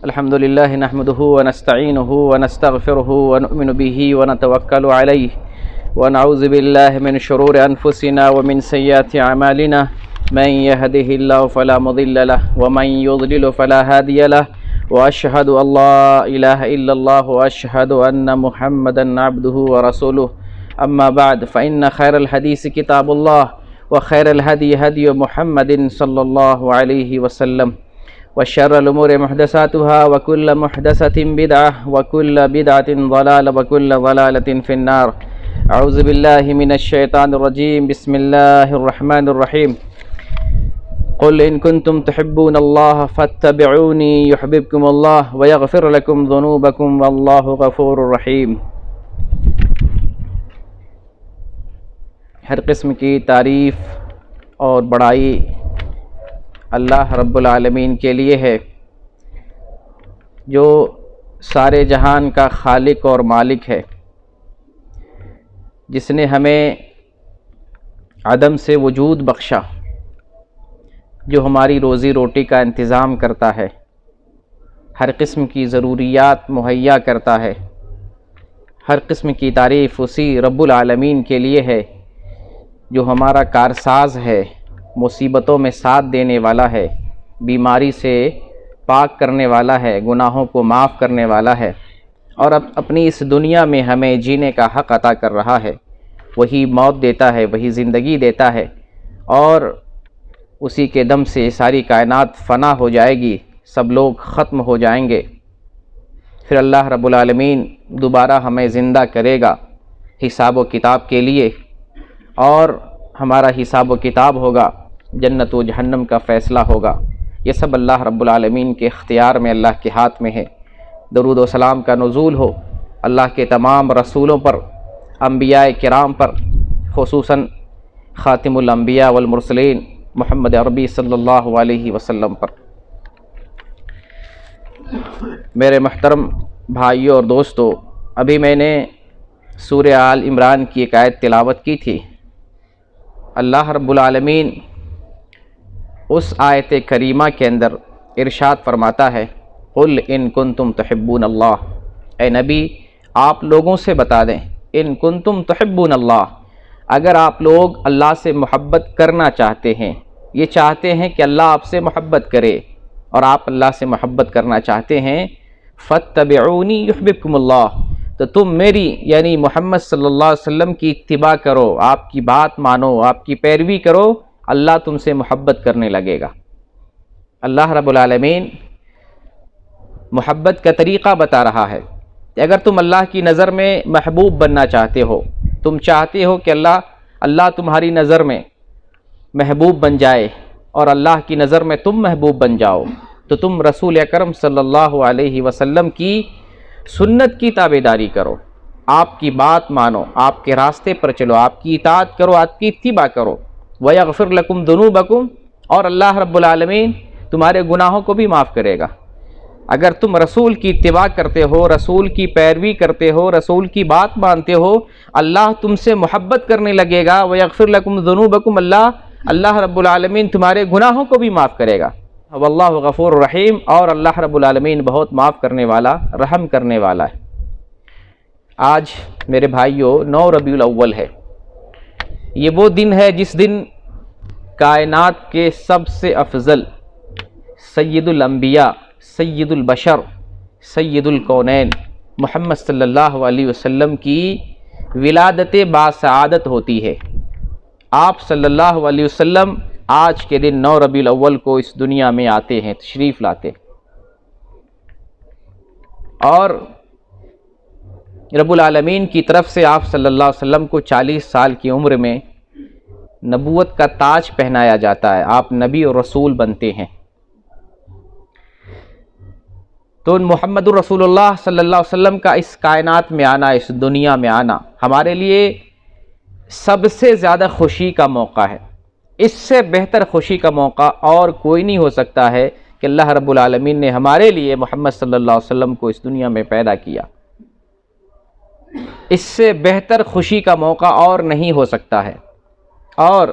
الحمد لله نحمده ونستعينه ونستغفره ونؤمن به ونتوكل عليه ونعوذ بالله من شرور أنفسنا ومن سيئات أعمالنا من يهده الله فلا مضل له ومن يضلل فلا هادي له وأشهد أن لا إله إلا الله وأشهد أن محمدا عبده ورسوله أما بعد فإن خير الحديث كتاب الله وخير الهدي هدي محمد صلى الله عليه وسلم وشر الأمور محدثاتها وكل محدثة بدعة وكل بدعة ضلالة وكل ضلالة في النار. أعوذ بالله من الشيطان الرجيم. بسم الله الرحمن الرحيم. قل إن كنتم تحبون الله فاتبعوني يحببكم الله ويغفر لكم ذنوبكم والله غفور رحيم. ہر قسم کی تعریف اور بڑائی اللہ رب العالمین کے لیے ہے، جو سارے جہان کا خالق اور مالک ہے، جس نے ہمیں عدم سے وجود بخشا، جو ہماری روزی روٹی کا انتظام کرتا ہے، ہر قسم کی ضروریات مہیا کرتا ہے. ہر قسم کی تعریف اسی رب العالمین کے لیے ہے جو ہمارا کارساز ہے، مصیبتوں میں ساتھ دینے والا ہے، بیماری سے پاک کرنے والا ہے، گناہوں کو معاف کرنے والا ہے، اور اب اپنی اس دنیا میں ہمیں جینے کا حق عطا کر رہا ہے. وہی موت دیتا ہے، وہی زندگی دیتا ہے، اور اسی کے دم سے ساری کائنات فنا ہو جائے گی، سب لوگ ختم ہو جائیں گے. پھر اللہ رب العالمین دوبارہ ہمیں زندہ کرے گا حساب و کتاب کے لیے، اور ہمارا حساب و کتاب ہوگا، جنت و جہنم کا فیصلہ ہوگا. یہ سب اللہ رب العالمین کے اختیار میں، اللہ کے ہاتھ میں ہے. درود و سلام کا نزول ہو اللہ کے تمام رسولوں پر، انبیاء کرام پر، خصوصاً خاتم الانبیاء والمرسلین محمد عربی صلی اللہ علیہ وسلم پر. میرے محترم بھائیوں اور دوستو، ابھی میں نے سورہ آل عمران کی ایک آیت تلاوت کی تھی. اللہ رب العالمین اس آیت کریمہ کے اندر ارشاد فرماتا ہے، قل ان کنتم تحبون اللہ. اے نبی، آپ لوگوں سے بتا دیں، ان کنتم تحبون اللہ، اگر آپ لوگ اللہ سے محبت کرنا چاہتے ہیں، یہ چاہتے ہیں کہ اللہ آپ سے محبت کرے اور آپ اللہ سے محبت کرنا چاہتے ہیں، فاتبعونی یحببکم اللہ، تو تم میری یعنی محمد صلی اللہ علیہ وسلم کی اتباع کرو، آپ کی بات مانو، آپ کی پیروی کرو، اللہ تم سے محبت کرنے لگے گا. اللہ رب العالمین محبت کا طریقہ بتا رہا ہے کہ اگر تم اللہ کی نظر میں محبوب بننا چاہتے ہو، تم چاہتے ہو کہ اللہ تمہاری نظر میں محبوب بن جائے اور اللہ کی نظر میں تم محبوب بن جاؤ، تو تم رسول اکرم صلی اللہ علیہ وسلم کی سنت کی تابعداری کرو، آپ کی بات مانو، آپ کے راستے پر چلو، آپ کی اطاعت کرو، آپ کی اتباع کرو. وَيَغْفِرْ لَكُمْ ذُنُوبَكُمْ، اور اللہ رب العالمین تمہارے گناہوں کو بھی معاف کرے گا. اگر تم رسول کی اتباع کرتے ہو، رسول کی پیروی کرتے ہو، رسول کی بات مانتے ہو، اللہ تم سے محبت کرنے لگے گا. وَيَغْفِرْ لَكُمْ ذُنُوبَكُمْ، اللہ رب العالمین تمہارے گناہوں کو بھی معاف کرے گا. واللہ غفور رحیم، اور اللہ رب العالمین بہت معاف کرنے والا، رحم کرنے والا ہے. آج میرے بھائیوں 9 ربیع الاول ہے. یہ وہ دن ہے جس دن کائنات کے سب سے افضل سید الانبیاء، سید البشر، سید الکونین محمد صلی اللہ علیہ وسلم کی ولادت باسعادت ہوتی ہے. آپ صلی اللہ علیہ وسلم آج کے دن 9 ربیع الاول کو اس دنیا میں آتے ہیں، تشریف لاتے، اور رب العالمین کی طرف سے آپ صلی اللہ علیہ وسلم کو 40 سال کی عمر میں نبوت کا تاج پہنایا جاتا ہے، آپ نبی اور رسول بنتے ہیں. تو محمد الرسول اللہ صلی اللہ علیہ وسلم کا اس کائنات میں آنا، اس دنیا میں آنا ہمارے لیے سب سے زیادہ خوشی کا موقع ہے. اس سے بہتر خوشی کا موقع اور کوئی نہیں ہو سکتا ہے کہ اللہ رب العالمین نے ہمارے لیے محمد صلی اللہ علیہ وسلم کو اس دنیا میں پیدا کیا. اس سے بہتر خوشی کا موقع اور نہیں ہو سکتا ہے. اور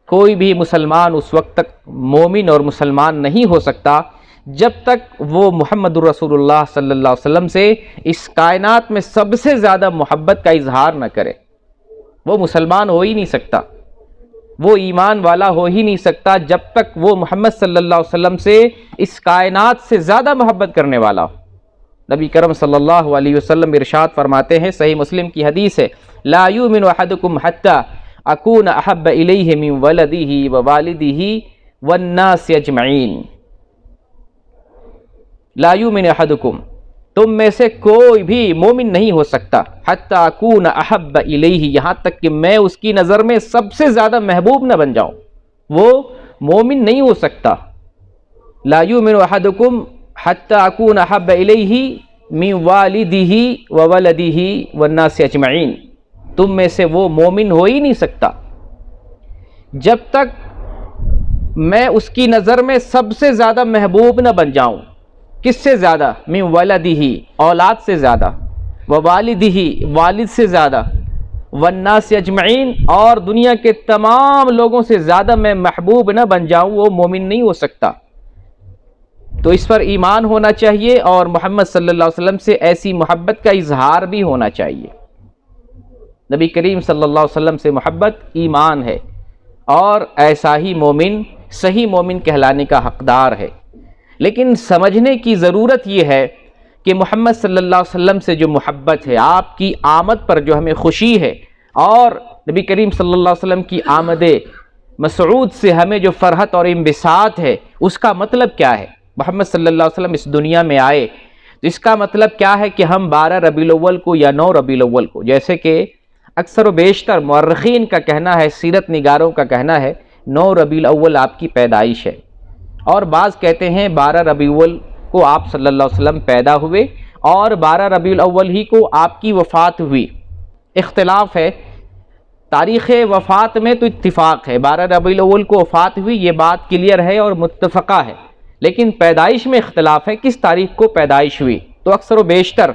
کوئی بھی مسلمان اس وقت تک مومن اور مسلمان نہیں ہو سکتا جب تک وہ محمد الرسول اللہ صلی اللہ علیہ وسلم سے اس کائنات میں سب سے زیادہ محبت کا اظہار نہ کرے، وہ مسلمان ہو ہی نہیں سکتا، وہ ایمان والا ہو ہی نہیں سکتا جب تک وہ محمد صلی اللہ علیہ وسلم سے اس کائنات سے زیادہ محبت کرنے والا ہو۔ نبی کرم صلی اللہ علیہ وسلم ارشاد فرماتے ہیں، صحیح مسلم کی حدیث ہے، لا یؤمن احدکم حتی اکون احب الیہ من ولدہ ووالدہ والناس اجمعین۔ لا یؤمن احدکم، تم میں سے کوئی بھی مومن نہیں ہو سکتا، حتی اکون احب الیہ، یہاں تک کہ میں اس کی نظر میں سب سے زیادہ محبوب نہ بن جاؤں، وہ مومن نہیں ہو سکتا۔ لا یؤمن احدکم حتی اکون احب الیہ من والدہ وولدہ والناس اجمعین، تم میں سے وہ مومن ہو ہی نہیں سکتا جب تک میں اس کی نظر میں سب سے زیادہ محبوب نہ بن جاؤں۔ کس سے زیادہ؟ من ولدہ، اولاد سے زیادہ، ووالدہ، والد سے زیادہ، والناس اجمعین، اور دنیا کے تمام لوگوں سے زیادہ میں محبوب نہ بن جاؤں، وہ مومن نہیں ہو سکتا۔ تو اس پر ایمان ہونا چاہیے اور محمد صلی اللہ علیہ وسلم سے ایسی محبت کا اظہار بھی ہونا چاہیے۔ نبی کریم صلی اللہ علیہ وسلم سے محبت ایمان ہے، اور ایسا ہی مومن صحیح مومن کہلانے کا حقدار ہے۔ لیکن سمجھنے کی ضرورت یہ ہے کہ محمد صلی اللہ علیہ وسلم سے جو محبت ہے، آپ کی آمد پر جو ہمیں خوشی ہے، اور نبی کریم صلی اللہ علیہ وسلم کی آمد مسعود سے ہمیں جو فرحت اور انبساط ہے، اس کا مطلب کیا ہے؟ محمد صلی اللہ علیہ وسلم اس دنیا میں آئے تو اس کا مطلب کیا ہے کہ ہم 12 ربیع الاول کو یا 9 ربیع الاول کو، جیسے کہ اکثر و بیشتر مورخین کا کہنا ہے، سیرت نگاروں کا کہنا ہے 9 ربیع الاول آپ کی پیدائش ہے، اور بعض کہتے ہیں 12 ربیع الاول کو آپ صلی اللہ علیہ وسلم پیدا ہوئے اور 12 ربیع الاول ہی کو آپ کی وفات ہوئی۔ اختلاف ہے، تاریخ وفات میں تو اتفاق ہے، 12 ربیع الاول کو وفات ہوئی، یہ بات کلیئر ہے اور متفقہ ہے، لیکن پیدائش میں اختلاف ہے کس تاریخ کو پیدائش ہوئی۔ تو اکثر و بیشتر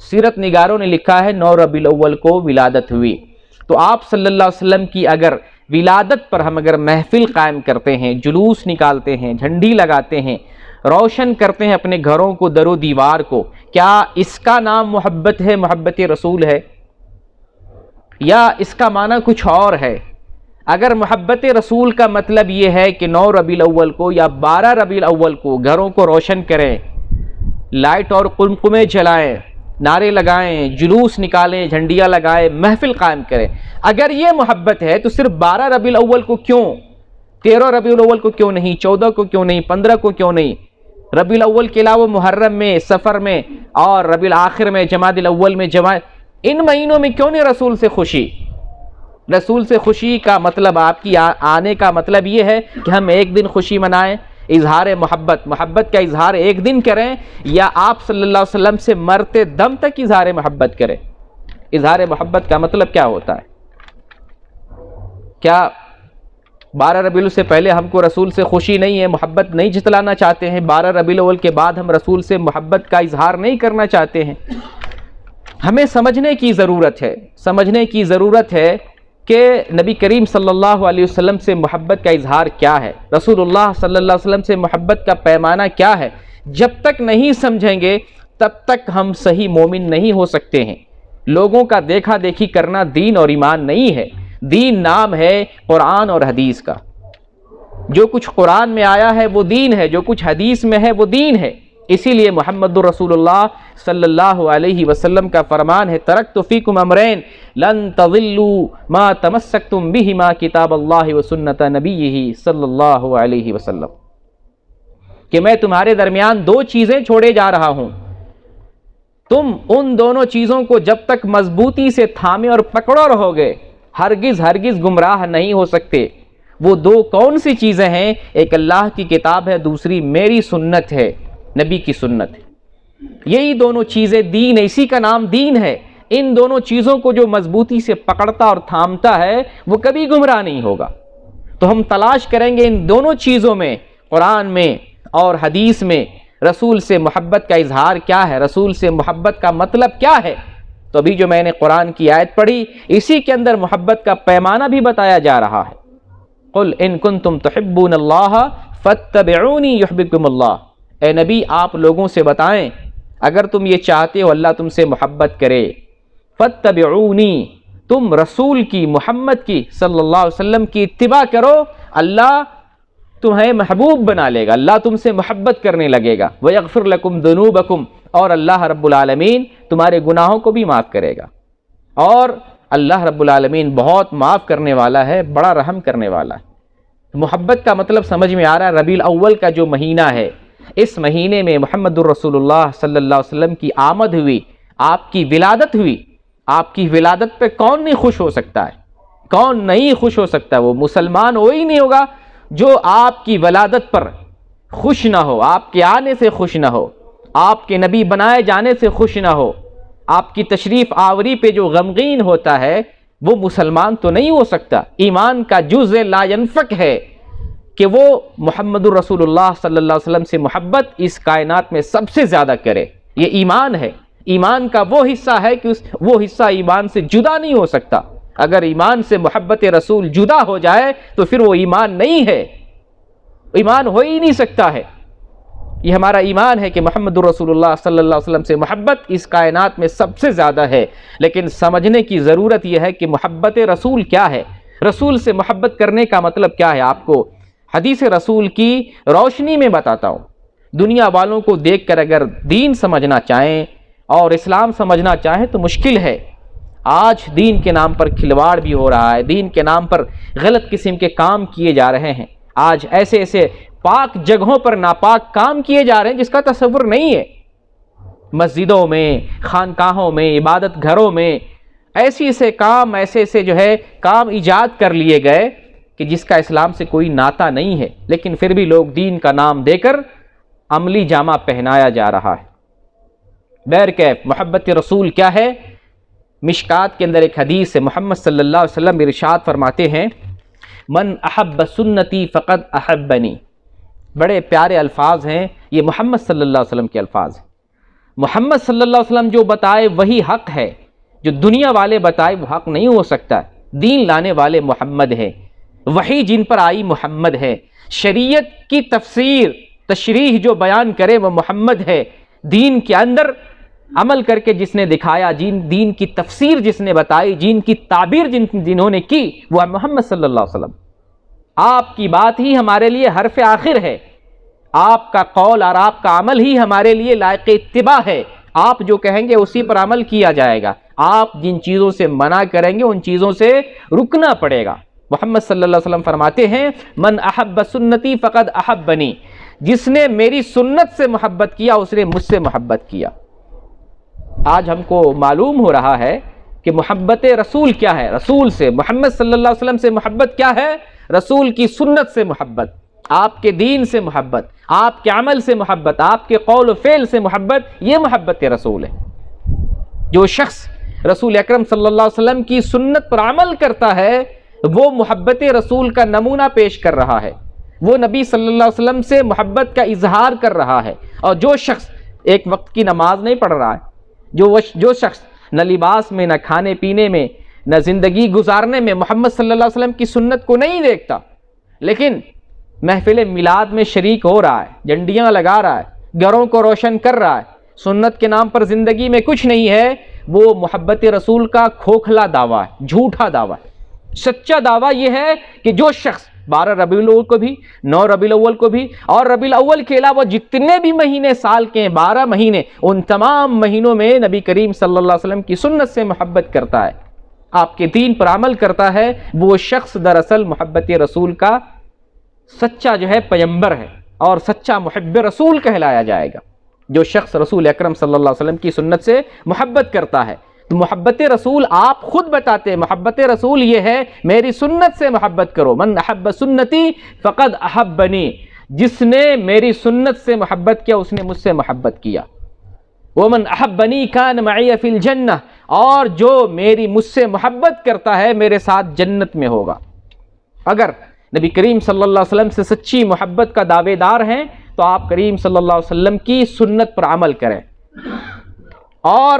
سیرت نگاروں نے لکھا ہے 9 ربیع الاول کو ولادت ہوئی۔ تو آپ صلی اللہ علیہ وسلم کی اگر ولادت پر ہم اگر محفل قائم کرتے ہیں، جلوس نکالتے ہیں، جھنڈی لگاتے ہیں، روشن کرتے ہیں اپنے گھروں کو، در و دیوار کو، کیا اس کا نام محبت ہے، محبت رسول ہے، یا اس کا معنی کچھ اور ہے؟ اگر محبت رسول کا مطلب یہ ہے کہ 9 ربیع الاول کو یا 12 ربیع الاول کو گھروں کو روشن کریں، لائٹ اور قمقمے جلائیں، نعرے لگائیں، جلوس نکالیں، جھنڈیاں لگائیں، محفل قائم کریں، اگر یہ محبت ہے تو صرف 12 ربیع الاول کو کیوں، 13 ربیع الاول کو کیوں نہیں، 14 کو کیوں نہیں، 15 کو کیوں نہیں؟ ربیع الاول کے علاوہ محرم میں، سفر میں، اور ربیع الاخر میں، جمادی الاول میں، ان مہینوں میں کیوں نہیں رسول سے خوشی؟ رسول سے خوشی کا مطلب، آپ کی آنے کا مطلب یہ ہے کہ ہم ایک دن خوشی منائیں، اظہار محبت کا اظہار ایک دن کریں، یا آپ صلی اللہ علیہ وسلم سے مرتے دم تک اظہار محبت کریں؟ اظہار محبت کا مطلب کیا ہوتا ہے؟ کیا 12 ربیع الاول سے پہلے ہم کو رسول سے خوشی نہیں ہے، محبت نہیں جتلانا چاہتے ہیں؟ 12 ربیع الاول کے بعد ہم رسول سے محبت کا اظہار نہیں کرنا چاہتے ہیں؟ ہمیں سمجھنے کی ضرورت ہے کہ نبی کریم صلی اللہ علیہ وسلم سے محبت کا اظہار کیا ہے، رسول اللہ صلی اللہ علیہ وسلم سے محبت کا پیمانہ کیا ہے۔ جب تک نہیں سمجھیں گے تب تک ہم صحیح مومن نہیں ہو سکتے ہیں۔ لوگوں کا دیکھا دیکھی کرنا دین اور ایمان نہیں ہے، دین نام ہے قرآن اور حدیث کا۔ جو کچھ قرآن میں آیا ہے وہ دین ہے، جو کچھ حدیث میں ہے وہ دین ہے۔ اسی لیے محمد رسول اللہ صلی اللہ علیہ وسلم کا فرمان ہے، ترکت فیکم امرین لن تضلوا ما تمسکتم بہما کتاب اللہ و سنت نبیہ صلی اللہ علیہ وسلم، کہ میں تمہارے درمیان 2 چیزیں چھوڑے جا رہا ہوں، تم ان دونوں چیزوں کو جب تک مضبوطی سے تھامے اور پکڑو رہو گے ہرگز گمراہ نہیں ہو سکتے۔ وہ 2 کون سی چیزیں ہیں؟ ایک اللہ کی کتاب ہے، دوسری میری سنت ہے، نبی کی سنت ہے۔ یہی دونوں چیزیں دین ہے، اسی کا نام دین ہے۔ ان دونوں چیزوں کو جو مضبوطی سے پکڑتا اور تھامتا ہے وہ کبھی گمراہ نہیں ہوگا۔ تو ہم تلاش کریں گے ان دونوں چیزوں میں، قرآن میں اور حدیث میں، رسول سے محبت کا اظہار کیا ہے، رسول سے محبت کا مطلب کیا ہے۔ تو ابھی جو میں نے قرآن کی آیت پڑھی، اسی کے اندر محبت کا پیمانہ بھی بتایا جا رہا ہے۔ قل ان کنتم تحبون اللہ فاتبعونی یحببکم اللہ، اے نبی آپ لوگوں سے بتائیں اگر تم یہ چاہتے ہو اللہ تم سے محبت کرے، فاتبعونی، تم رسول کی، محمد کی صلی اللہ علیہ وسلم کی اتباع کرو، اللہ تمہیں محبوب بنا لے گا، اللہ تم سے محبت کرنے لگے گا، وَيَغْفِرْ لَكُمْ ذُنُوبَكُمْ، اور اللہ رب العالمین تمہارے گناہوں کو بھی معاف کرے گا۔ اور اللہ رب العالمین بہت معاف کرنے والا ہے، بڑا رحم کرنے والا ہے۔ محبت کا مطلب سمجھ میں آ رہا ہے۔ ربیع الاول کا جو مہینہ ہے، اس مہینے میں محمد الرسول اللہ صلی اللہ علیہ وسلم کی آمد ہوئی، آپ کی ولادت ہوئی۔ آپ کی ولادت پہ کون نہیں خوش ہو سکتا ہے؟ کون نہیں خوش ہو سکتا ہے؟ وہ مسلمان وہی نہیں ہوگا جو آپ کی ولادت پر خوش نہ ہو، آپ کے آنے سے خوش نہ ہو، آپ کے نبی بنائے جانے سے خوش نہ ہو، آپ کی تشریف آوری پہ جو غمگین ہوتا ہے وہ مسلمان تو نہیں ہو سکتا۔ ایمان کا جزء لا ينفک ہے کہ وہ محمد الرسول اللہ صلی اللہ علیہ وسلم سے محبت اس کائنات میں سب سے زیادہ کرے۔ یہ ایمان ہے۔ ایمان کا وہ حصہ ہے کہ وہ حصہ ایمان سے جدا نہیں ہو سکتا۔ اگر ایمان سے محبت رسول جدا ہو جائے تو پھر وہ ایمان نہیں ہے، ایمان ہو ہی نہیں سکتا ہے۔ یہ ہمارا ایمان ہے کہ محمد الرسول اللہ صلی اللہ علیہ وسلم سے محبت اس کائنات میں سب سے زیادہ ہے، لیکن سمجھنے کی ضرورت یہ ہے کہ محبت رسول کیا ہے، رسول سے محبت کرنے کا مطلب کیا ہے۔ آپ کو حدیث رسول کی روشنی میں بتاتا ہوں۔ دنیا والوں کو دیکھ کر اگر دین سمجھنا چاہیں اور اسلام سمجھنا چاہیں تو مشکل ہے۔ آج دین کے نام پر کھلواڑ بھی ہو رہا ہے، دین کے نام پر غلط قسم کے کام کیے جا رہے ہیں۔ آج ایسے ایسے پاک جگہوں پر ناپاک کام کیے جا رہے ہیں جس کا تصور نہیں ہے۔ مسجدوں میں، خانقاہوں میں، عبادت گھروں میں ایسے ایسے جو ہے کام ایجاد کر لیے گئے کہ جس کا اسلام سے کوئی ناطہ نہیں ہے، لیکن پھر بھی لوگ دین کا نام دے کر عملی جامہ پہنایا جا رہا ہے۔ بہرکیف محبت رسول کیا ہے؟ مشکات کے اندر ایک حدیث ہے، محمد صلی اللہ علیہ وسلم ارشاد فرماتے ہیں، من احب سنتی فقد احبنی۔ بڑے پیارے الفاظ ہیں، یہ محمد صلی اللہ علیہ وسلم کے الفاظ ہیں۔ محمد صلی اللہ علیہ وسلم جو بتائے وہی حق ہے، جو دنیا والے بتائے وہ حق نہیں ہو سکتا۔ دین لانے والے محمد ہے، وحی جن پر آئی محمد ہے، شریعت کی تفسیر تشریح جو بیان کرے وہ محمد ہے، دین کے اندر عمل کر کے جس نے دکھایا، دین کی تفسیر جس نے بتائی، جن کی تعبیر جنہوں نے کی وہ ہے محمد صلی اللہ علیہ وسلم۔ آپ کی بات ہی ہمارے لیے حرف آخر ہے، آپ کا قول اور آپ کا عمل ہی ہمارے لیے لائق اتباع ہے۔ آپ جو کہیں گے اسی پر عمل کیا جائے گا، آپ جن چیزوں سے منع کریں گے ان چیزوں سے رکنا پڑے گا۔ محمد صلی اللہ علیہ وسلم فرماتے ہیں، من احب سنتی فقد احبنی، جس نے میری سنت سے محبت کیا اس نے مجھ سے محبت کیا۔ آج ہم کو معلوم ہو رہا ہے کہ محبت رسول کیا ہے، رسول سے، محمد صلی اللہ علیہ وسلم سے محبت کیا ہے؟ رسول کی سنت سے محبت، آپ کے دین سے محبت، آپ کے عمل سے محبت، آپ کے قول و فعل سے محبت، یہ محبت رسول ہے۔ جو شخص رسول اکرم صلی اللہ علیہ وسلم کی سنت پر عمل کرتا ہے وہ محبت رسول کا نمونہ پیش کر رہا ہے، وہ نبی صلی اللہ علیہ وسلم سے محبت کا اظہار کر رہا ہے۔ اور جو شخص ایک وقت کی نماز نہیں پڑھ رہا ہے، جو شخص نہ لباس میں، نہ کھانے پینے میں، نہ زندگی گزارنے میں محمد صلی اللہ علیہ وسلم کی سنت کو نہیں دیکھتا، لیکن محفل میلاد میں شریک ہو رہا ہے، جھنڈیاں لگا رہا ہے، گھروں کو روشن کر رہا ہے، سنت کے نام پر زندگی میں کچھ نہیں ہے، وہ محبت رسول کا کھوکھلا دعویٰ ہے، جھوٹا دعویٰ ہے۔ سچا دعویٰ یہ ہے کہ جو شخص 12 ربیع الاول کو بھی، 9 ربیع الاول کو بھی، اور ربیع الاول کے علاوہ جتنے بھی مہینے سال کے ہیں 12 مہینے، ان تمام مہینوں میں نبی کریم صلی اللہ علیہ وسلم کی سنت سے محبت کرتا ہے، آپ کے دین پر عمل کرتا ہے، وہ شخص دراصل محبت رسول کا سچا جو ہے پیمبر ہے اور سچا محب رسول کہلایا جائے گا۔ جو شخص رسول اکرم صلی اللہ علیہ وسلم کی سنت سے محبت کرتا ہے، تو محبت رسول آپ خود بتاتے ہیں، محبت رسول یہ ہے میری سنت سے محبت کرو، من احب سنتی فقد احبنی، جس نے میری سنت سے محبت کیا اس نے مجھ سے محبت کیا۔ ومن احبنی کان معی فی الجنہ، اور جو میری مجھ سے محبت کرتا ہے میرے ساتھ جنت میں ہوگا۔ اگر نبی کریم صلی اللہ علیہ وسلم سے سچی محبت کا دعوے دار ہیں تو آپ کریم صلی اللہ علیہ وسلم کی سنت پر عمل کریں، اور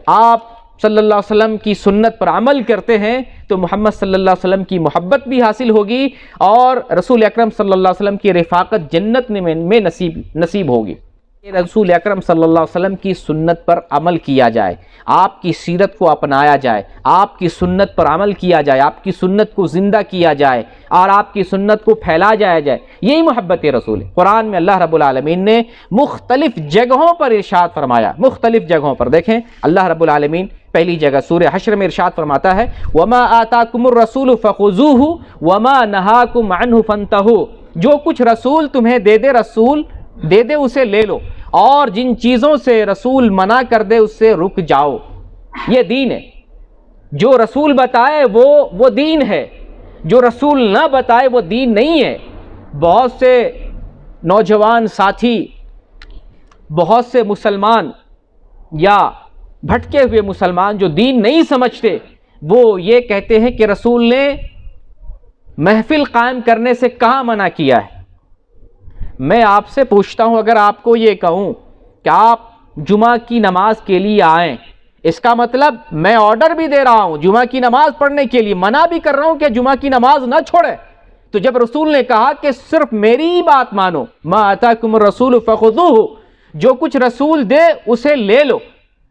آپ صلی اللہ علیہ وسلم کی سنت پر عمل کرتے ہیں تو محمد صلی اللہ علیہ وسلم کی محبت بھی حاصل ہوگی اور رسول اکرم صلی اللہ علیہ وسلم کی رفاقت جنت میں نصیب ہوگی۔ رسول اکرم صلی اللہ علیہ وسلم کی سنت پر عمل کیا جائے، آپ کی سیرت کو اپنایا جائے، آپ کی سنت پر عمل کیا جائے، آپ کی سنت کو زندہ کیا جائے اور آپ کی سنت کو پھیلا جایا جائے، یہی محبت رسول ہے۔ قرآن میں اللہ رب العالمین نے مختلف جگہوں پر ارشاد فرمایا، مختلف جگہوں پر دیکھیں اللہ رب العالمین پہلی جگہ سورہ حشر میں ارشاد فرماتا ہے وَمَا آتَاكُمُ الرَّسُولُ فَخُذُوهُ وَمَا نَهَاكُمْ عَنْهُ فَانْتَهُوا، جو کچھ رسول تمہیں دے دے رسول دے دے اسے لے لو، اور جن چیزوں سے رسول منع کر دے اس سے رک جاؤ۔ یہ دین ہے، جو رسول بتائے وہ دین ہے، جو رسول نہ بتائے وہ دین نہیں ہے۔ بہت سے نوجوان ساتھی، بہت سے مسلمان یا بھٹکے ہوئے مسلمان جو دین نہیں سمجھتے، وہ یہ کہتے ہیں کہ رسول نے محفل قائم کرنے سے کہاں منع کیا ہے۔ میں آپ سے پوچھتا ہوں، اگر آپ کو یہ کہوں کہ آپ جمعہ کی نماز کے لیے آئیں، اس کا مطلب میں آرڈر بھی دے رہا ہوں جمعہ کی نماز پڑھنے کے لیے، منع بھی کر رہا ہوں کہ جمعہ کی نماز نہ چھوڑے۔ تو جب رسول نے کہا کہ صرف میری ہی بات مانو، ما آتاکم الرسول فخذوہ، جو کچھ رسول دے اسے لے لو،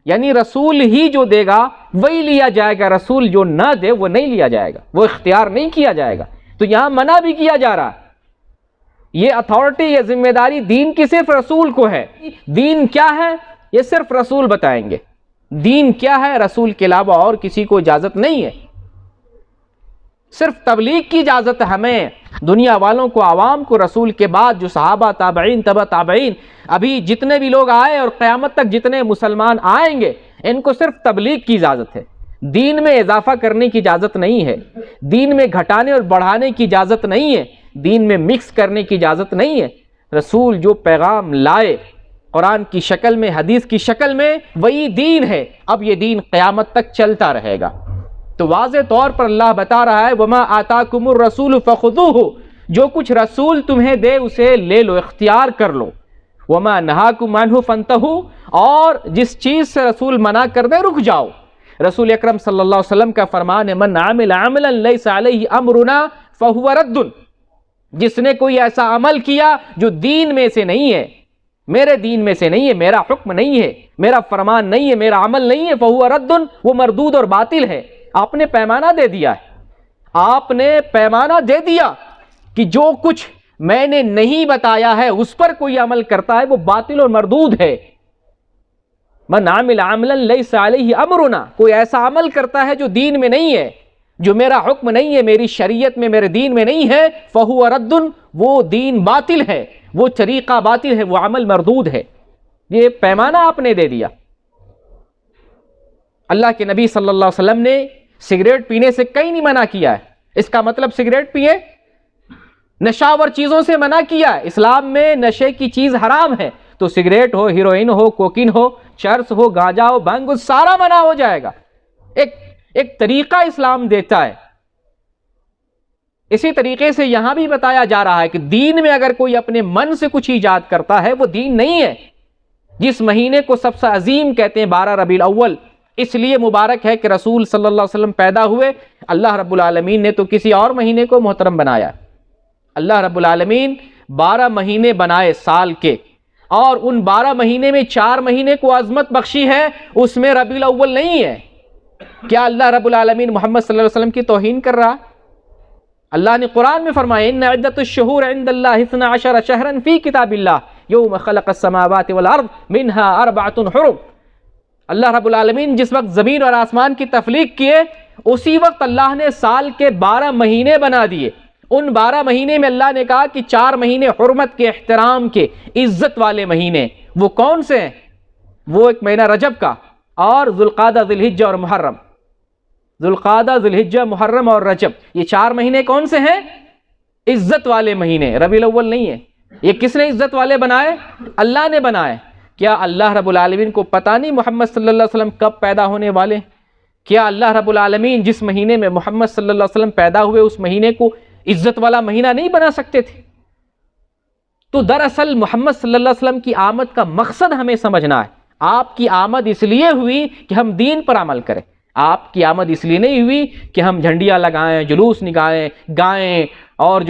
یعنی رسول ہی جو دے گا وہی لیا جائے گا، رسول جو نہ دے وہ نہیں لیا جائے گا، وہ اختیار نہیں کیا جائے گا۔ تو یہاں منع بھی کیا جا رہا ہے۔ یہ اتھارٹی، یہ ذمہ داری دین کی صرف رسول کو ہے۔ دین کیا ہے یہ صرف رسول بتائیں گے، دین کیا ہے رسول کے علاوہ اور کسی کو اجازت نہیں ہے۔ صرف تبلیغ کی اجازت ہے ہمیں، دنیا والوں کو، عوام کو، رسول کے بعد جو صحابہ، تابعین، تبع تابعین، ابھی جتنے بھی لوگ آئے اور قیامت تک جتنے مسلمان آئیں گے، ان کو صرف تبلیغ کی اجازت ہے۔ دین میں اضافہ کرنے کی اجازت نہیں ہے، دین میں گھٹانے اور بڑھانے کی اجازت نہیں ہے، دین میں مکس کرنے کی اجازت نہیں ہے۔ رسول جو پیغام لائے قرآن کی شکل میں، حدیث کی شکل میں، وہی دین ہے۔ اب یہ دین قیامت تک چلتا رہے گا۔ تو واضح طور پر اللہ بتا رہا ہے وَمَا آتَاكُمُ الرَّسُولُ فَخُذُوهُ، جو کچھ رسول تمہیں دے اسے لے لو، اختیار کر لو۔ وَمَا نَهَاكُمْ عَنْهُ فَانْتَهُوا، اور جس چیز سے رسول منع کر دے رک جاؤ۔ رسول اکرم صلی اللہ علیہ وسلم کا فرمان ہے من عمل عملا لیس علیہ امرنا فہو رد، جس نے کوئی ایسا عمل کیا جو دین میں سے نہیں ہے، میرے دین میں سے نہیں ہے، میرا حکم نہیں ہے، میرا فرمان نہیں ہے، میرا عمل نہیں ہے، فہو رد، وہ مردود اور باطل ہے۔ آپ نے پیمانہ دے دیا ہے، آپ نے پیمانہ دے دیا کہ جو کچھ میں نے نہیں بتایا ہے اس پر کوئی عمل کرتا ہے وہ باطل اور مردود ہے۔ من عمل عملا لیس علیہ امرنا، کوئی ایسا عمل کرتا ہے جو دین میں نہیں ہے، جو میرا حکم نہیں ہے، میری شریعت میں، میرے دین میں نہیں ہے، فہو رد، وہ دین باطل ہے، وہ طریقہ باطل ہے، وہ عمل مردود ہے۔ یہ پیمانہ آپ نے دے دیا۔ اللہ کے نبی صلی اللہ علیہ وسلم نے سگریٹ پینے سے کہیں نہیں منع کیا ہے، اس کا مطلب سگریٹ پیے؟ نشاور چیزوں سے منع کیا ہے، اسلام میں نشے کی چیز حرام ہے، تو سگریٹ ہو، ہیروئن ہو، کوکین ہو، چرس ہو، گانجا ہو، بھنگ ہو، سارا منع ہو جائے گا۔ ایک طریقہ اسلام دیتا ہے۔ اسی طریقے سے یہاں بھی بتایا جا رہا ہے کہ دین میں اگر کوئی اپنے من سے کچھ ایجاد کرتا ہے وہ دین نہیں ہے۔ جس مہینے کو سب سے عظیم کہتے ہیں 12 ربیع الاول، اس لیے مبارک ہے کہ رسول صلی اللہ علیہ وسلم پیدا ہوئے، اللہ رب العالمین نے تو کسی اور مہینے کو محترم بنایا۔ اللہ رب العالمین 12 مہینے بنائے سال کے، اور ان 12 مہینے میں 4 مہینے کو عظمت بخشی ہے، اس میں ربیع الاول نہیں ہے۔ کیا اللہ رب العالمین محمد صلی اللہ علیہ وسلم کی توہین کر رہا؟ اللہ نے قرآن میں فرمایا ان عدت الشہور عند اللہ 12 شہرا فی کتاب اللہ یوم خلق السماوات والارض منها 4 حرم۔ اللہ رب العالمین جس وقت زمین اور آسمان کی تخلیق کیے، اسی وقت اللہ نے سال کے 12 مہینے بنا دیے۔ ان 12 مہینے میں اللہ نے کہا کہ 4 مہینے حرمت کے، احترام کے، عزت والے مہینے۔ وہ کون سے ہیں؟ وہ ایک مہینہ رجب کا، اور ذوالقعدہ، ذوالحجہ اور محرم۔ ذوالقعدہ، ذوالحجہ، محرم اور رجب، یہ 4 مہینے کون سے ہیں؟ عزت والے مہینے، ربیع الاول نہیں ہے۔ یہ کس نے عزت والے بنائے؟ اللہ نے بنائے۔ کیا اللہ رب العالمین کو پتہ نہیں محمد صلی اللہ علیہ وسلم کب پیدا ہونے والے؟ کیا اللہ رب العالمین جس مہینے میں محمد صلی اللہ علیہ وسلم پیدا ہوئے اس مہینے کو عزت والا مہینہ نہیں بنا سکتے تھے؟ تو دراصل محمد صلی اللہ علیہ وسلم کی آمد کا مقصد ہمیں سمجھنا ہے۔ آپ کی آمد اس لیے ہوئی کہ ہم دین پر عمل کریں، آپ کی آمد اس لیے نہیں ہوئی کہ ہم جھنڈیاں لگائیں، جلوس نکالیں، گائیں اور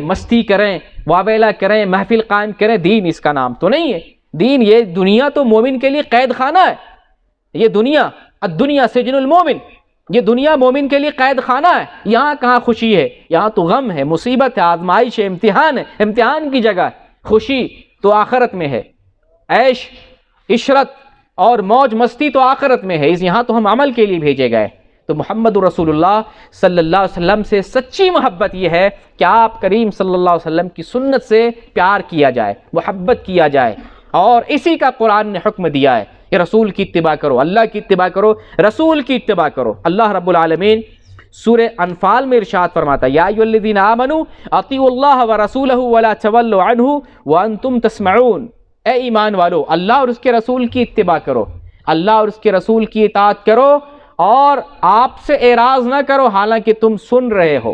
مستی کریں، واویلا کریں، محفل قائم کریں۔ دین اس کا نام تو نہیں ہے۔ دین یہ دنیا تو مومن کے لیے قید خانہ ہے. یہ دنیا الدنیا سجن المومن، یہ دنیا مومن کے لیے قید خانہ ہے. یہاں کہاں خوشی ہے؟ یہاں تو غم ہے، مصیبت ہے، آزمائش ہے، امتحان ہے، امتحان کی جگہ ہے. خوشی تو آخرت میں ہے، عیش عشرت اور موج مستی تو آخرت میں ہے. یہاں تو ہم عمل کے لیے بھیجے گئے. تو محمد رسول اللہ صلی اللہ علیہ وسلم سے سچی محبت یہ ہے کہ آپ کریم صلی اللہ علیہ وسلم کی سنت سے پیار کیا جائے، محبت کیا جائے. اور اسی کا قرآن نے حکم دیا ہے کہ رسول کی اتباع کرو، اللہ کی اتباع کرو، رسول کی اتباع کرو. اللہ رب العالمین سورہ انفال میں ارشاد فرماتا ہے یا ایھا الذین آمنوا اطیعوا اللہ ورسولہ ولا تولوا عنہ وانتم تسمعون. اے ایمان والو، اللہ اور اس کے رسول کی اتباع کرو، اللہ اور اس کے رسول کی اطاعت کرو اور آپ سے اعراض نہ کرو حالانکہ تم سن رہے ہو.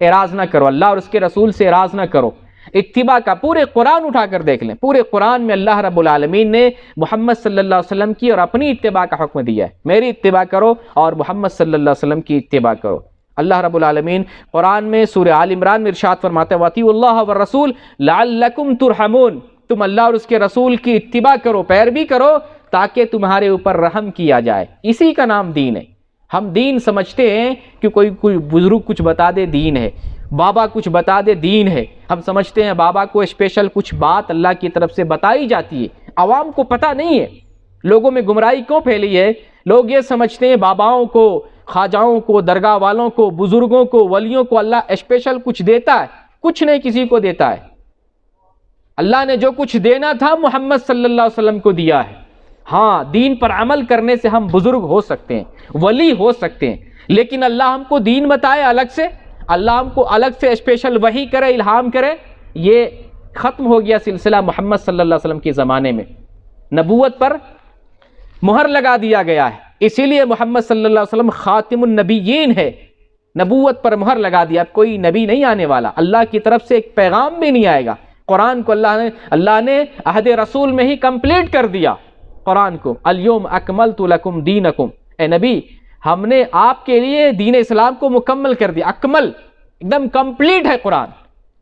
اعراض نہ کرو، اللہ اور اس کے رسول سے اعراض نہ کرو. اتباع کا پورے قرآن اٹھا کر دیکھ لیں، پورے قرآن میں اللہ رب العالمین نے محمد صلی اللہ علیہ وسلم کی اور اپنی اتباع کا حکم دیا ہے. میری اتباع کرو اور محمد صلی اللہ علیہ وسلم کی اتباع کرو. اللہ رب العالمین قرآن میں سورہ آل عمران میں ارشاد فرماتے ہیں وَأَطِیعُوا اللَّهَ وَالرَّسُولَ لَعَلَّکُمْ تُرْحَمُونَ. تم اللہ اور اس کے رسول کی اتباع کرو، پیروی کرو تاکہ تمہارے اوپر رحم کیا جائے. اسی کا نام دین ہے. ہم دین سمجھتے ہیں کہ کوئی بزرگ کچھ بتا دے دین ہے، بابا کچھ بتا دے دین ہے. ہم سمجھتے ہیں بابا کو اسپیشل کچھ بات اللہ کی طرف سے بتائی جاتی ہے. عوام کو پتہ نہیں ہے. لوگوں میں گمراہی کیوں پھیلی ہے؟ لوگ یہ سمجھتے ہیں باباؤں کو، خواجاؤں کو، درگاہ والوں کو، بزرگوں کو، ولیوں کو اللہ اسپیشل کچھ دیتا ہے. کچھ نہیں کسی کو دیتا ہے. اللہ نے جو کچھ دینا تھا محمد صلی اللہ علیہ وسلم کو دیا ہے. ہاں دین پر عمل کرنے سے ہم بزرگ ہو سکتے ہیں، ولی ہو سکتے ہیں، لیکن اللہ ہم کو دین بتائے الگ سے، اللہ ہم کو الگ سے اسپیشل وحی کرے، الہام کرے، یہ ختم ہو گیا سلسلہ محمد صلی اللہ علیہ وسلم کے زمانے میں. نبوت پر مہر لگا دیا گیا ہے، اسی لیے محمد صلی اللہ علیہ وسلم خاتم النبیین ہے. نبوت پر مہر لگا دیا، اب کوئی نبی نہیں آنے والا، اللہ کی طرف سے ایک پیغام بھی نہیں آئے گا. قرآن کو اللہ نے عہد رسول میں ہی کمپلیٹ کر دیا. قرآن کو الیوم اکملت لکم دینکم، اے نبی ہم نے آپ کے لیے دین اسلام کو مکمل کر دیا. اکمل ایک دم کمپلیٹ ہے قرآن،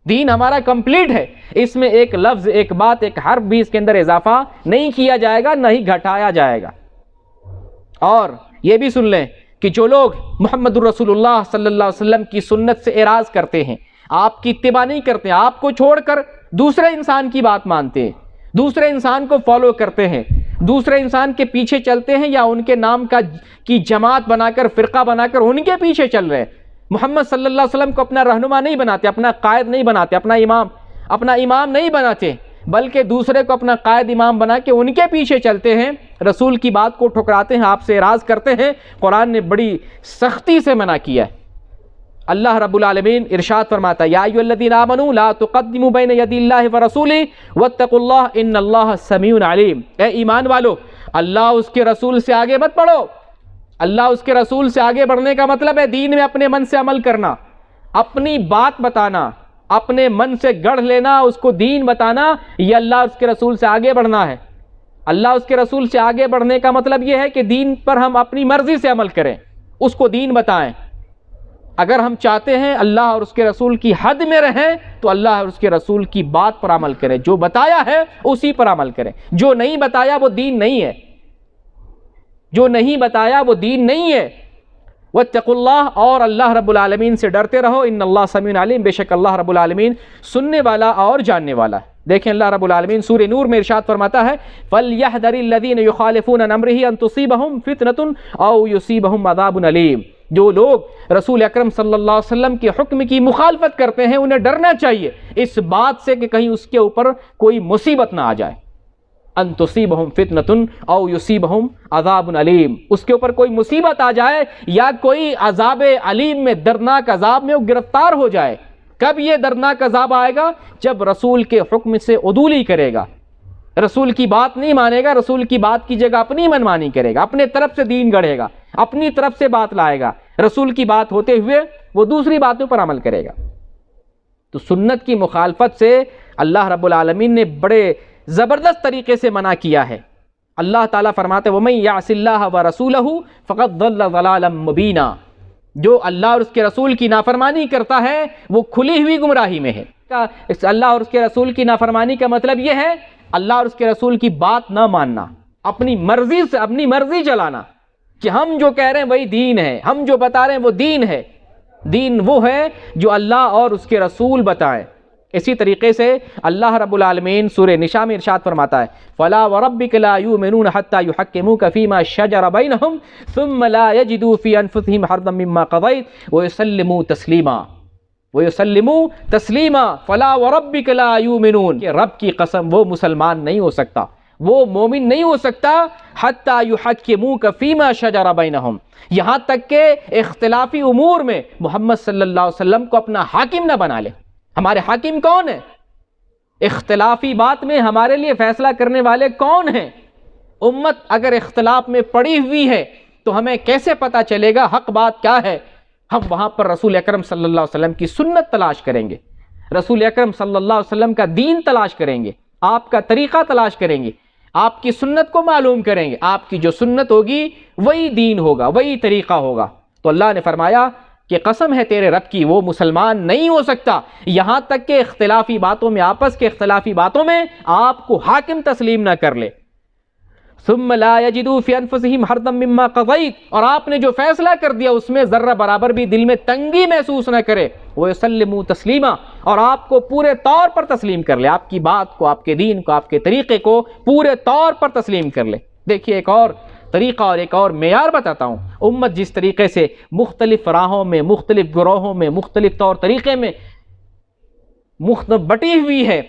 دین ہمارا کمپلیٹ ہے. اس میں ایک لفظ، ایک بات، ایک حرف بھی اس کے اندر اضافہ نہیں کیا جائے گا، نہ ہی گھٹایا جائے گا. اور یہ بھی سن لیں کہ جو لوگ محمد الرسول اللہ صلی اللہ علیہ وسلم کی سنت سے اعراض کرتے ہیں، آپ کی اتباع نہیں کرتے، آپ کو چھوڑ کر دوسرے انسان کی بات مانتے ہیں، دوسرے انسان کو فالو کرتے ہیں، دوسرے انسان کے پیچھے چلتے ہیں، یا ان کے نام کی جماعت بنا کر، فرقہ بنا کر ان کے پیچھے چل رہے ہیں. محمد صلی اللہ علیہ وسلم کو اپنا رہنما نہیں بناتے، اپنا قائد نہیں بناتے، اپنا امام نہیں بناتے، بلکہ دوسرے کو اپنا قائد امام بنا کے ان کے پیچھے چلتے ہیں، رسول کی بات کو ٹھکراتے ہیں، آپ سے اعراض کرتے ہیں. قرآن نے بڑی سختی سے منع کیا ہے. اللہ رب العالمین ارشاد فرماتا ہے یا ایھا الذین آمنوا لا تقدموا بین یدی اللہ ورسولہ واتقوا اللہ ان اللہ سمیع علیم. اے ایمان والو، اللہ اس کے رسول سے آگے مت بڑھو. اللہ اس کے رسول سے آگے بڑھنے کا مطلب ہے دین میں اپنے من سے عمل کرنا، اپنی بات بتانا، اپنے من سے گڑھ لینا، اس کو دین بتانا. یہ اللہ اور اس کے رسول سے آگے بڑھنا ہے. اللہ اس کے رسول سے آگے بڑھنے کا مطلب یہ ہے کہ دین پر ہم اپنی مرضی سے عمل کریں، اس کو دین بتائیں. اگر ہم چاہتے ہیں اللہ اور اس کے رسول کی حد میں رہیں تو اللہ اور اس کے رسول کی بات پر عمل کریں، جو بتایا ہے اسی پر عمل کریں. جو نہیں بتایا وہ دین نہیں ہے، جو نہیں بتایا وہ دین نہیں ہے. واتقوا اللہ، اور اللہ رب العالمین سے ڈرتے رہو. ان اللہ سمیع علیم، بے شک اللہ رب العالمین سننے والا اور جاننے والا ہے. دیکھیں اللہ رب العالمین سورہ نور میں ارشاد فرماتا ہے فَلْيَحْذَرِ الَّذِينَ يُخَالِفُونَ عَنْ أَمْرِهِ أَن تُصِيبَهُمْ فِتْنَةٌ أَوْ يُصِيبَهُمْ عَذَابٌ أَلِيمٌ. جو لوگ رسول اکرم صلی اللہ علیہ وسلم کے حکم کی مخالفت کرتے ہیں انہیں ڈرنا چاہیے اس بات سے کہ کہیں اس کے اوپر کوئی مصیبت نہ آ جائے. ان تصیبہم فتنۃ او یصیبہم عذاب علیم، اس کے اوپر کوئی مصیبت آ جائے یا کوئی عذاب علیم میں، دردناک عذاب میں وہ گرفتار ہو جائے. کب یہ دردناک عذاب آئے گا؟ جب رسول کے حکم سے عدولی کرے گا، رسول کی بات نہیں مانے گا، رسول کی بات کی جگہ اپنی منمانی کرے گا، اپنے طرف سے دین گڑھے گا، اپنی طرف سے بات لائے گا، رسول کی بات ہوتے ہوئے وہ دوسری باتوں پر عمل کرے گا. تو سنت کی مخالفت سے اللہ رب العالمین نے بڑے زبردست طریقے سے منع کیا ہے. اللہ تعالیٰ فرماتے ہیں وَمَن يَعْصِ اللَّهَ وَرَسُولَهُ فَقَدْ ضَلَّ ضَلَالًا مُبِينًا. جو اللہ اور اس کے رسول کی نافرمانی کرتا ہے وہ کھلی ہوئی گمراہی میں ہے. اللہ اور اس کے رسول کی نافرمانی کا مطلب یہ ہے اللہ اور اس کے رسول کی بات نہ ماننا، اپنی مرضی چلانا کہ ہم جو کہہ رہے ہیں وہی دین ہے، ہم جو بتا رہے ہیں وہ دین ہے۔ دین وہ ہے جو اللہ اور اس کے رسول بتائیں۔ اسی طریقے سے اللہ رب العالمین سورہ نساء میں ارشاد فرماتا ہے فَلَا وَرَبِّكَ لَا يُؤْمِنُونَ حَتَّى يُحَكِّمُوكَ فِي مَا شَجَرَ بَيْنَهُمْ ثُمَّ لَا يَجِدُوا فِي أَنفُسِهِمْ حَرَجًا مِّمَّا قَضَيْتَ وَيُسَلِّمُوا تَسْلِيمًا فَلَا وَرَبِّكَ لَا يُؤْمِنُونَ کہ رب کی قسم وہ مسلمان نہیں ہو سکتا، وہ مومن نہیں ہو سکتا حَتَّى يُحَكِّمُوكَ فِي مَا شَجَرَ بَيْنَهُمْ، یہاں تک کہ اختلافی امور میں محمد صلی اللہ علیہ وسلم کو اپنا حاکم نہ بنا لے۔ ہمارے حاکم کون ہیں؟ اختلافی بات میں ہمارے لیے فیصلہ کرنے والے کون ہیں؟ امت اگر اختلاف میں پڑی ہوئی ہے تو ہمیں کیسے پتا چلے گا حق بات کیا ہے؟ ہم وہاں پر رسول اکرم صلی اللہ علیہ وسلم کی سنت تلاش کریں گے، رسول اکرم صلی اللہ علیہ وسلم کا دین تلاش کریں گے، آپ کا طریقہ تلاش کریں گے، آپ کی سنت کو معلوم کریں گے، آپ کی جو سنت ہوگی وہی دین ہوگا، وہی طریقہ ہوگا۔ تو اللہ نے فرمایا کہ قسم ہے تیرے رب کی وہ مسلمان نہیں ہو سکتا یہاں تک کہ اختلافی باتوں میں، آپس کے اختلافی باتوں میں آپ کو حاکم تسلیم نہ کر لے۔ ثم لا يجدوا في انفسهم حرجا مما قضيت، اور آپ نے جو فیصلہ کر دیا اس میں ذرہ برابر بھی دل میں تنگی محسوس نہ کرے، ويسلموا تسلیما، اور آپ کو پورے طور پر تسلیم کر لے، آپ کی بات کو، آپ کے دین کو، آپ کے طریقے کو پورے طور پر تسلیم کر لے۔ دیکھیے ایک اور طریقہ اور ایک اور معیار بتاتا ہوں، امت جس طریقے سے مختلف راہوں میں، مختلف گروہوں میں، مختلف طور طریقے میں بٹی ہوئی ہے،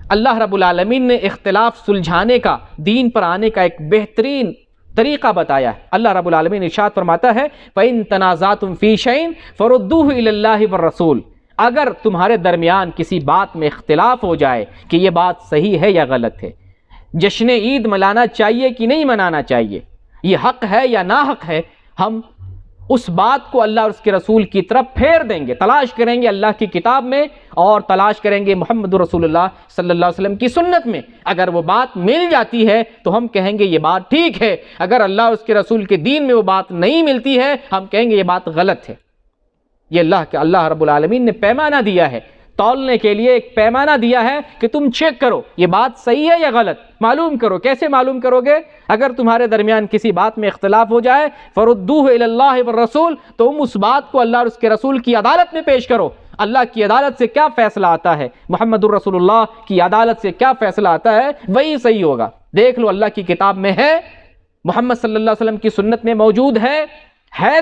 اللہ رب العالمین نے اختلاف سلجھانے کا، دین پر آنے کا ایک بہترین طریقہ بتایا ہے۔ اللہ رب العالمین ارشاد فرماتا ہے فَإِن تَنَازَعْتُمْ فِي شَيْءٍ فَرُدُّوهُ إِلَى اللَّهِ وَالرَّسُولِ، اگر تمہارے درمیان کسی بات میں اختلاف ہو جائے کہ یہ بات صحیح ہے یا غلط ہے، جشن عید منانا چاہیے کہ نہیں منانا چاہیے، یہ حق ہے یا ناحق ہے، ہم اس بات کو اللہ اور اس کے رسول کی طرف پھیر دیں گے، تلاش کریں گے اللہ کی کتاب میں اور تلاش کریں گے محمد رسول اللہ صلی اللہ علیہ وسلم کی سنت میں۔ اگر وہ بات مل جاتی ہے تو ہم کہیں گے یہ بات ٹھیک ہے، اگر اللہ اور اس کے رسول کے دین میں وہ بات نہیں ملتی ہے ہم کہیں گے یہ بات غلط ہے۔ یہ اللہ رب العالمین نے پیمانہ دیا ہے، تولنے کے لیے ایک پیمانہ دیا ہے کہ تم چیک کرو یہ بات صحیح ہے یا غلط، معلوم کرو۔ کیسے معلوم کرو گے؟ اگر تمہارے درمیان کسی بات میں اختلاف ہو جائے فردوہ الی اللہ والرسول، تو تم اس بات کو اللہ اور اس کے رسول کی عدالت میں پیش کرو۔ اللہ کی عدالت سے کیا فیصلہ آتا ہے، محمد الرسول اللہ کی عدالت سے کیا فیصلہ آتا ہے وہی صحیح ہوگا۔ دیکھ لو اللہ کی کتاب میں ہے، محمد صلی اللہ علیہ وسلم کی سنت میں موجود ہے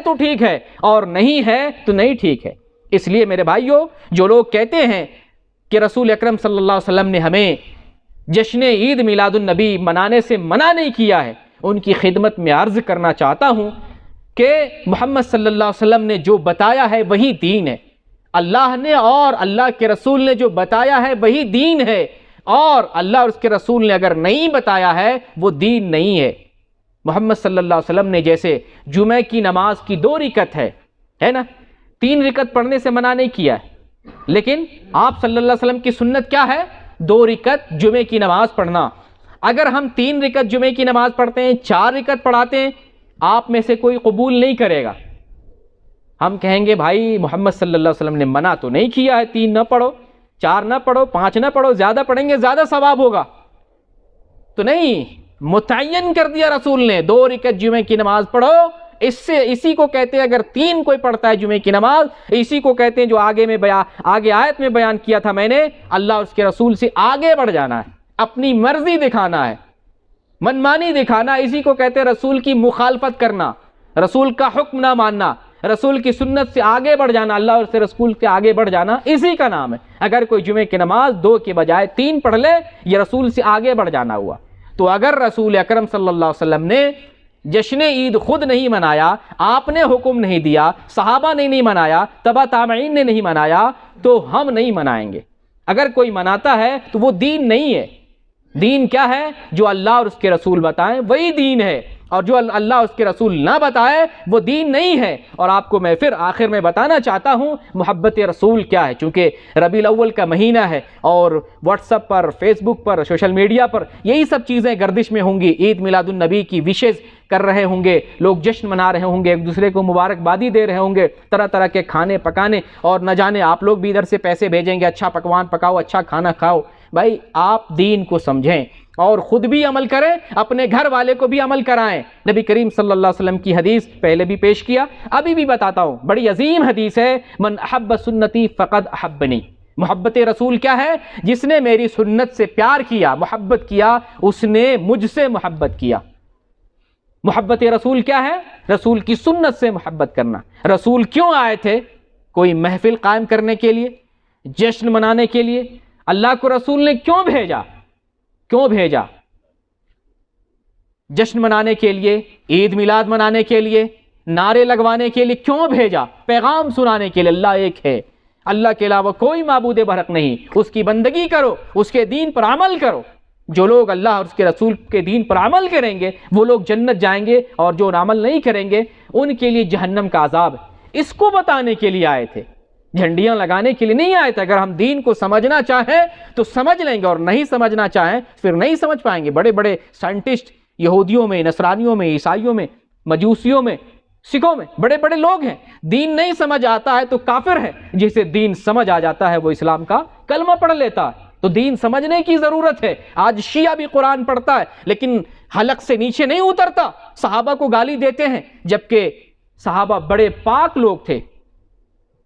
تو ٹھیک ہے، اور نہیں ہے تو نہیں ٹھیک ہے۔ اس لیے میرے بھائیوں، جو لوگ کہتے ہیں کہ رسول اکرم صلی اللہ علیہ وسلم نے ہمیں جشن عید میلاد النبی منانے سے منع نہیں کیا ہے، ان کی خدمت میں عرض کرنا چاہتا ہوں کہ محمد صلی اللہ علیہ وسلم نے جو بتایا ہے وہی دین ہے، اللہ نے اور اللہ کے رسول نے جو بتایا ہے وہی دین ہے، اور اللہ اور اس کے رسول نے اگر نہیں بتایا ہے وہ دین نہیں ہے۔ محمد صلی اللہ علیہ وسلم نے جیسے جمعہ کی نماز کی 2 رکعت ہے نا، 3 رکعت پڑھنے سے منع نہیں کیا ہے، لیکن آپ صلی اللہ علیہ وسلم کی سنت کیا ہے؟ 2 رکعت جمعے کی نماز پڑھنا۔ اگر ہم 3 رکعت جمعے کی نماز پڑھتے ہیں، 4 رکعت پڑھاتے ہیں، آپ میں سے کوئی قبول نہیں کرے گا۔ ہم کہیں گے بھائی محمد صلی اللہ علیہ وسلم نے منع تو نہیں کیا ہے، 3 نہ پڑھو، 4 نہ پڑھو، 5 نہ پڑھو، زیادہ پڑھیں گے زیادہ ثواب ہوگا۔ تو نہیں، متعین کر دیا رسول نے 2 رکعت جمعے کی نماز پڑھو۔ اسی کو کہتے ہیں اگر 3 کوئی پڑھتا ہے جمعے کی نماز، اسی کو کہتے ہیں جو آگے آیت میں بیان کیا تھا میں نے، اللہ اور اس کے رسول سے آگے بڑھ جانا ہے، اپنی مرضی دکھانا ہے، منمانی دکھانا، اسی کو کہتے ہیں رسول کی مخالفت کرنا، رسول کا حکم نہ ماننا، رسول کی سنت سے آگے بڑھ جانا، اللہ اور اس کے رسول کے آگے بڑھ جانا، اسی کا نام ہے۔ اگر کوئی جمعے کی نماز 2 کے بجائے 3 پڑھ لے، یہ رسول سے آگے بڑھ جانا ہوا۔ تو اگر رسول اکرم صلی اللہ علیہ وسلم نے جشن عید خود نہیں منایا، آپ نے حکم نہیں دیا، صحابہ نے نہیں منایا، تبع تابعین نے نہیں منایا، تو ہم نہیں منائیں گے۔ اگر کوئی مناتا ہے تو وہ دین نہیں ہے۔ دین کیا ہے؟ جو اللہ اور اس کے رسول بتائیں وہی دین ہے، اور جو اللہ اور اس کے رسول نہ بتائے وہ دین نہیں ہے۔ اور آپ کو میں پھر آخر میں بتانا چاہتا ہوں محبت رسول کیا ہے، چونکہ ربیع الاول کا مہینہ ہے اور واٹس ایپ پر، فیس بک پر، سوشل میڈیا پر یہی سب چیزیں گردش میں ہوں گی، عید میلاد النبی کی وشز کر رہے ہوں گے، لوگ جشن منا رہے ہوں گے، ایک دوسرے کو مبارکبادی دے رہے ہوں گے، طرح طرح کے کھانے پکانے، اور نہ جانے آپ لوگ بھی ادھر سے پیسے بھیجیں گے، اچھا پکوان پکاؤ، اچھا کھانا کھاؤ۔ بھائی آپ دین کو سمجھیں، اور خود بھی عمل کریں، اپنے گھر والے کو بھی عمل کرائیں۔ نبی کریم صلی اللہ علیہ وسلم کی حدیث پہلے بھی پیش کیا، ابھی بھی بتاتا ہوں، بڑی عظیم حدیث ہے، من احب سنتی فقد احبنی۔ محبت رسول کیا ہے؟ جس نے میری سنت سے پیار کیا، محبت کیا، اس نے مجھ سے محبت کیا۔ محبت رسول کیا ہے؟ رسول کی سنت سے محبت کرنا۔ رسول کیوں آئے تھے؟ کوئی محفل قائم کرنے کے لیے، جشن منانے کے لیے؟ اللہ کو رسول نے کیوں بھیجا؟ کیوں بھیجا؟ جشن منانے کے لیے، عید میلاد منانے کے لیے، نعرے لگوانے کے لیے کیوں بھیجا؟ پیغام سنانے کے لیے۔ اللہ ایک ہے، اللہ کے علاوہ کوئی معبود برحق نہیں، اس کی بندگی کرو، اس کے دین پر عمل کرو۔ جو لوگ اللہ اور اس کے رسول کے دین پر عمل کریں گے وہ لوگ جنت جائیں گے، اور جو عمل نہیں کریں گے ان کے لیے جہنم کا عذاب ہے۔ اس کو بتانے کے لیے آئے تھے، جھنڈیاں لگانے کے لیے نہیں آئے تھے۔ اگر ہم دین کو سمجھنا چاہیں تو سمجھ لیں گے، اور نہیں سمجھنا چاہیں پھر نہیں سمجھ پائیں گے۔ بڑے بڑے سائنٹسٹ یہودیوں میں، نصرانیوں میں، عیسائیوں میں، مجوسیوں میں، سکھوں میں بڑے بڑے لوگ ہیں، دین نہیں سمجھ آتا ہے تو کافر ہے، جسے دین سمجھ آ جاتا ہے وہ اسلام کا کلمہ پڑھ لیتا ہے۔ تو دین سمجھنے کی ضرورت ہے۔ آج شیعہ بھی قرآن پڑھتا ہے لیکن حلق سے نیچے نہیں اترتا، صحابہ کو گالی دیتے ہیں، جبکہ صحابہ بڑے پاک لوگ تھے،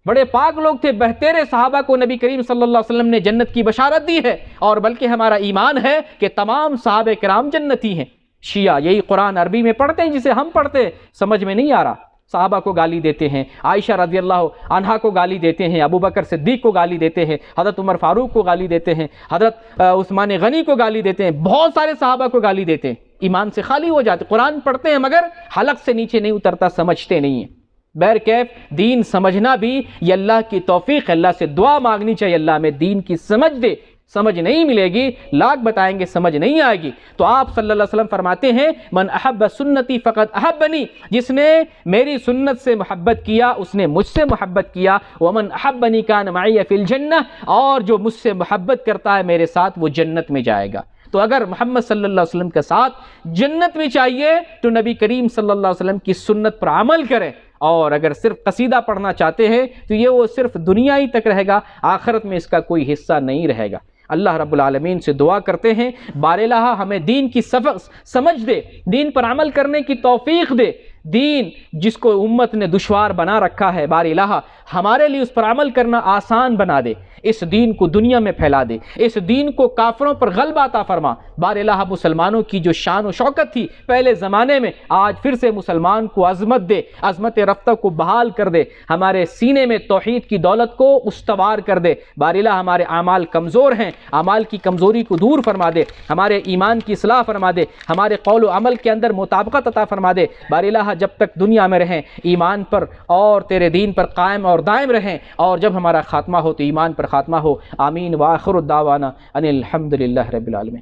بڑے پاک لوگ تھے۔ بہترے صحابہ کو نبی کریم صلی اللہ علیہ وسلم نے جنت کی بشارت دی ہے، اور بلکہ ہمارا ایمان ہے کہ تمام صحابہ کرام جنتی ہیں۔ شیعہ یہی قرآن عربی میں پڑھتے ہیں جسے ہم پڑھتے ہیں، سمجھ میں نہیں آ رہا، صحابہ کو گالی دیتے ہیں، عائشہ رضی اللہ عنہا کو گالی دیتے ہیں، ابو بکر صدیق کو گالی دیتے ہیں، حضرت عمر فاروق کو گالی دیتے ہیں، حضرت عثمان غنی کو گالی دیتے ہیں، بہت سارے صحابہ کو گالی دیتے ہیں۔ ایمان سے خالی ہو جاتے، قرآن پڑھتے ہیں مگر حلق سے نیچے نہیں اترتا، سمجھتے نہیں ہیں۔ بہرکیف دین سمجھنا بھی یہ اللہ کی توفیق ہے، اللہ سے دعا مانگنی چاہیے اللہ میں دین کی سمجھ دے۔ سمجھ نہیں ملے گی، لاکھ بتائیں گے سمجھ نہیں آئے گی۔ تو آپ صلی اللہ علیہ وسلم فرماتے ہیں من احب سنتی فقد احبنی، جس نے میری سنت سے محبت کیا اس نے مجھ سے محبت کیا۔ ومن احبنی کان معی فی الجنہ، اور جو مجھ سے محبت کرتا ہے میرے ساتھ وہ جنت میں جائے گا۔ تو اگر محمد صلی اللہ علیہ وسلم کے ساتھ جنت میں چاہیے تو نبی کریم صلی اللہ علیہ وسلم کی سنت پر عمل کریں، اور اگر صرف قصیدہ پڑھنا چاہتے ہیں تو یہ وہ صرف دنیا ہی تک رہے گا، آخرت میں اس کا کوئی حصہ نہیں رہے گا۔ اللہ رب العالمین سے دعا کرتے ہیں بار الہ ہمیں دین کی سمجھ دے، دین پر عمل کرنے کی توفیق دے۔ دین جس کو امت نے دشوار بنا رکھا ہے، بار الہ ہمارے لیے اس پر عمل کرنا آسان بنا دے، اس دین کو دنیا میں پھیلا دے، اس دین کو کافروں پر غلبہ عطا فرما۔ بار الہ مسلمانوں کی جو شان و شوکت تھی پہلے زمانے میں، آج پھر سے مسلمان کو عظمت دے، عظمت رفتہ کو بحال کر دے، ہمارے سینے میں توحید کی دولت کو استوار کر دے۔ بار الہ ہمارے اعمال کمزور ہیں، اعمال کی کمزوری کو دور فرما دے، ہمارے ایمان کی اصلاح فرما دے، ہمارے قول و عمل کے اندر مطابقت عطا فرما دے۔ بار الہ جب تک دنیا میں رہیں ایمان پر اور تیرے دین پر قائم اور دائم رہیں، اور جب ہمارا خاتمہ ہو تو ایمان پر خاتمہ ہو۔ آمین۔ وآخر الدعوانا ان الحمد للہ رب العالمین۔